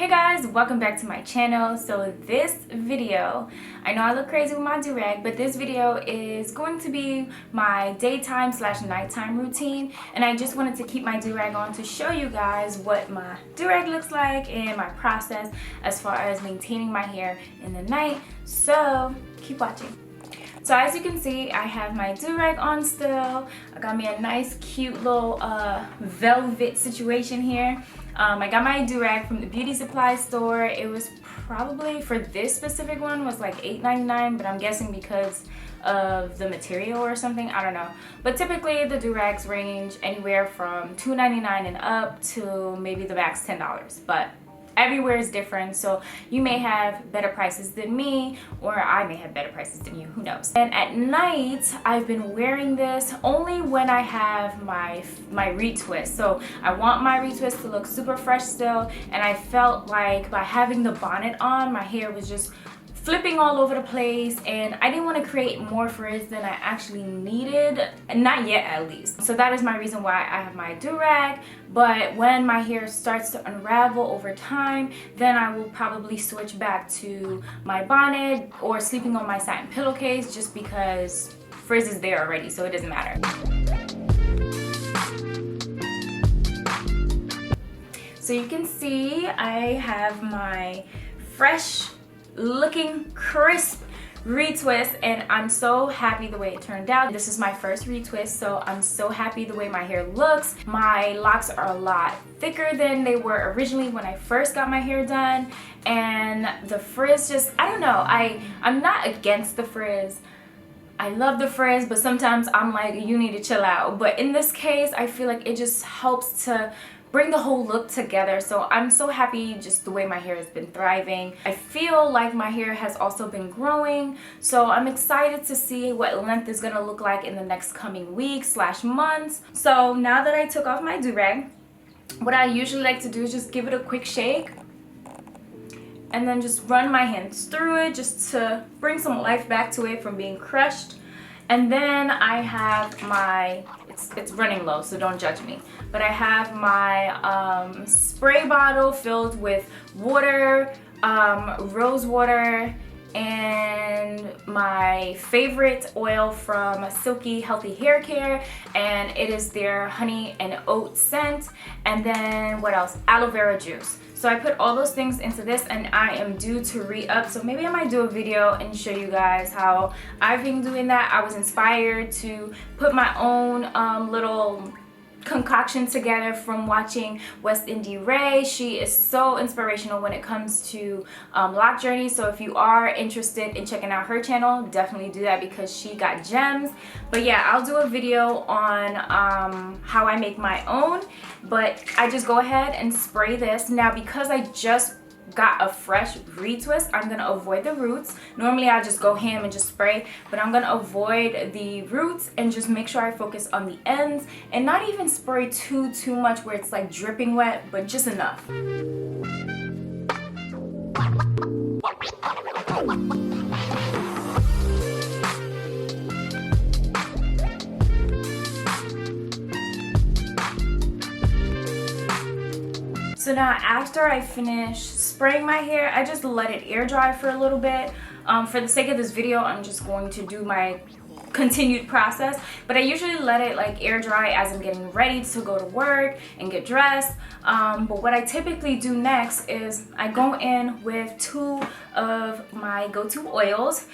Hey guys, welcome back to my channel. So this video, I know I look crazy with my durag, but this video is going to be my daytime / nighttime routine, and I just wanted to keep my durag on to show you guys what my durag looks like and my process as far as maintaining my hair in the night. So keep watching. So as you can see, I have my durag on still. I got me a nice cute little velvet situation here. I got my durag from the beauty supply store. It was probably, for this specific one, was like $8.99, but I'm guessing because of the material or something, I don't know. But typically the durags range anywhere from $2.99 and up to maybe the max $10, but everywhere is different, so you may have better prices than me, or I may have better prices than you, who knows. And at night I've been wearing this only when I have my retwist. So I want my retwist to look super fresh still, and I felt like by having the bonnet on, my hair was just flipping all over the place, and I didn't want to create more frizz than I actually needed, not yet at least. So that is my reason why I have my durag. But when my hair starts to unravel over time, then I will probably switch back to my bonnet or sleeping on my satin pillowcase, just because frizz is there already, so it doesn't matter. So you can see I have my fresh looking crisp retwist, and I'm so happy the way it turned out. This is my first retwist, so I'm so happy the way my hair looks. My locks are a lot thicker than they were originally when I first got my hair done, and the frizz just, I don't know, I'm not against the frizz. I love the frizz, but sometimes I'm like, you need to chill out. But in this case, I feel like it just helps to bring the whole look together. So I'm so happy just the way my hair has been thriving. I feel like my hair has also been growing, so I'm excited to see what length is gonna look like in the next coming weeks / months. So now that I took off my durag, what I usually like to do is just give it a quick shake and then just run my hands through it just to bring some life back to it from being crushed. And then I have my, it's running low, so don't judge me, but I have my spray bottle filled with water, rose water, and my favorite oil from Silky Healthy Hair Care, and it is their honey and oat scent. And then what else? Aloe vera juice. So I put all those things into this, and I am due to re-up, so maybe I might do a video and show you guys how I've been doing that. I was inspired to put my own little concoction together from watching West Indie Ray. She is so inspirational when it comes to locjourney, so if you are interested in checking out her channel, definitely do that because she got gems. But yeah, I'll do a video on how I make my own, but I just go ahead and spray this. Now because I just got a fresh retwist, I'm gonna avoid the roots. Normally I just go ham and just spray, but I'm gonna avoid the roots and just make sure I focus on the ends and not even spray too much where it's like dripping wet, but just enough. So now after I finish spraying my hair, I just let it air dry for a little bit. For the sake of this video, I'm just going to do my continued process, but I usually let it like air dry as I'm getting ready to go to work and get dressed. But what I typically do next is I go in with 2 of my go-to oils.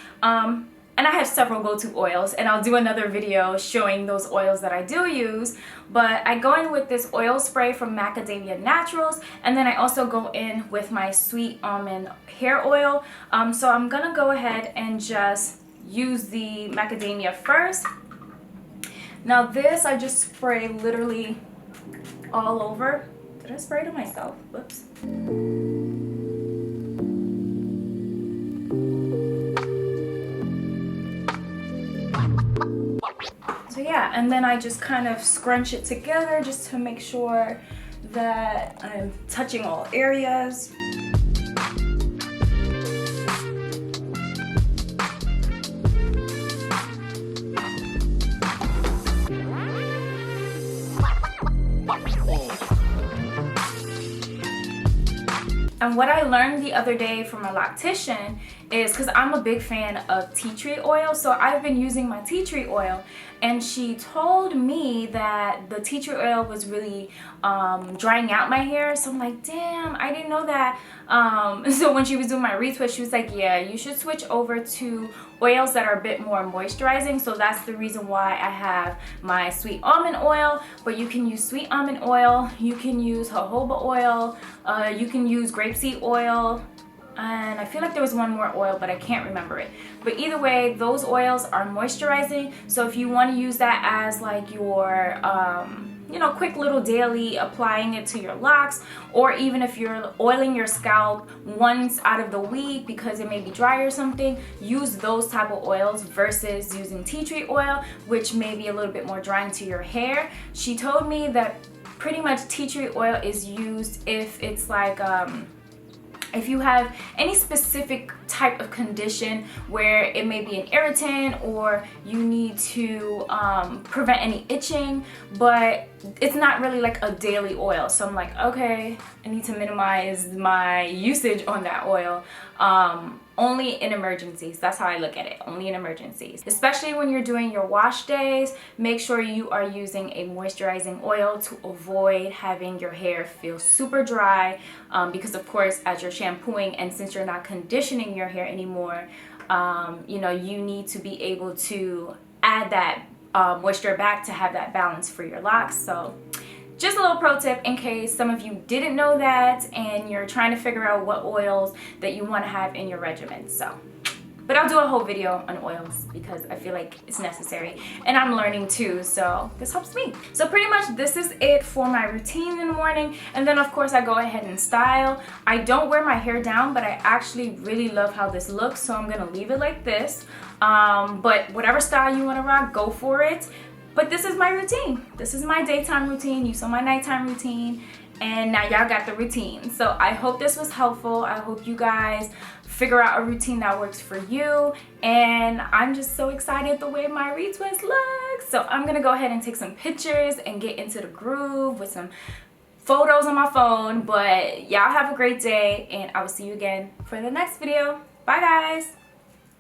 And I have several go-to oils, and I'll do another video showing those oils that I do use. But I go in with this oil spray from Macadamia Naturals, and then I also go in with my sweet almond hair oil. So I'm gonna go ahead and just use the macadamia first. Now this I just spray literally all over. Did I spray it on myself? Whoops. So yeah, and then I just kind of scrunch it together just to make sure that I'm touching all areas. And what I learned the other day from a loctician is, because I'm a big fan of tea tree oil, so I've been using my tea tree oil, and she told me that the tea tree oil was really drying out my hair. So I'm like, damn, I didn't know that. So when she was doing my retwist, she was like, yeah, you should switch over to oils that are a bit more moisturizing. So that's the reason why I have my sweet almond oil. But you can use sweet almond oil, you can use jojoba oil, you can use grapeseed oil, and I feel like there was one more oil, but I can't remember it. But either way, those oils are moisturizing. So if you want to use that as like your you know, quick little daily, applying it to your locks, or even if you're oiling your scalp once out of the week because it may be dry or something, use those type of oils versus using tea tree oil, which may be a little bit more drying to your hair. She told me that pretty much tea tree oil is used if it's like if you have any specific type of condition where it may be an irritant, or you need to prevent any itching, but it's not really like a daily oil. So I'm like, okay, I need to minimize my usage on that oil. Only in emergencies. That's how I look at it. Only in emergencies. Especially when you're doing your wash days, make sure you are using a moisturizing oil to avoid having your hair feel super dry, because of course as you're shampooing, and since you're not conditioning your hair anymore, you know, you need to be able to add that moisture back to have that balance for your locks. So just a little pro tip in case some of you didn't know that and you're trying to figure out what oils that you want to have in your regimen. So, but I'll do a whole video on oils because I feel like it's necessary, and I'm learning too, so this helps me. So pretty much this is it for my routine in the morning, and then of course I go ahead and style. I don't wear my hair down, but I actually really love how this looks, so I'm gonna leave it like this. But whatever style you want to rock, go for it. But this is my routine. This is my daytime routine. You saw my nighttime routine, and now y'all got the routine. So I hope this was helpful. I hope you guys figure out a routine that works for you. And I'm just so excited the way my retwist looks. So I'm gonna go ahead and take some pictures and get into the groove with some photos on my phone. But y'all have a great day, and I will see you again for the next video. Bye guys.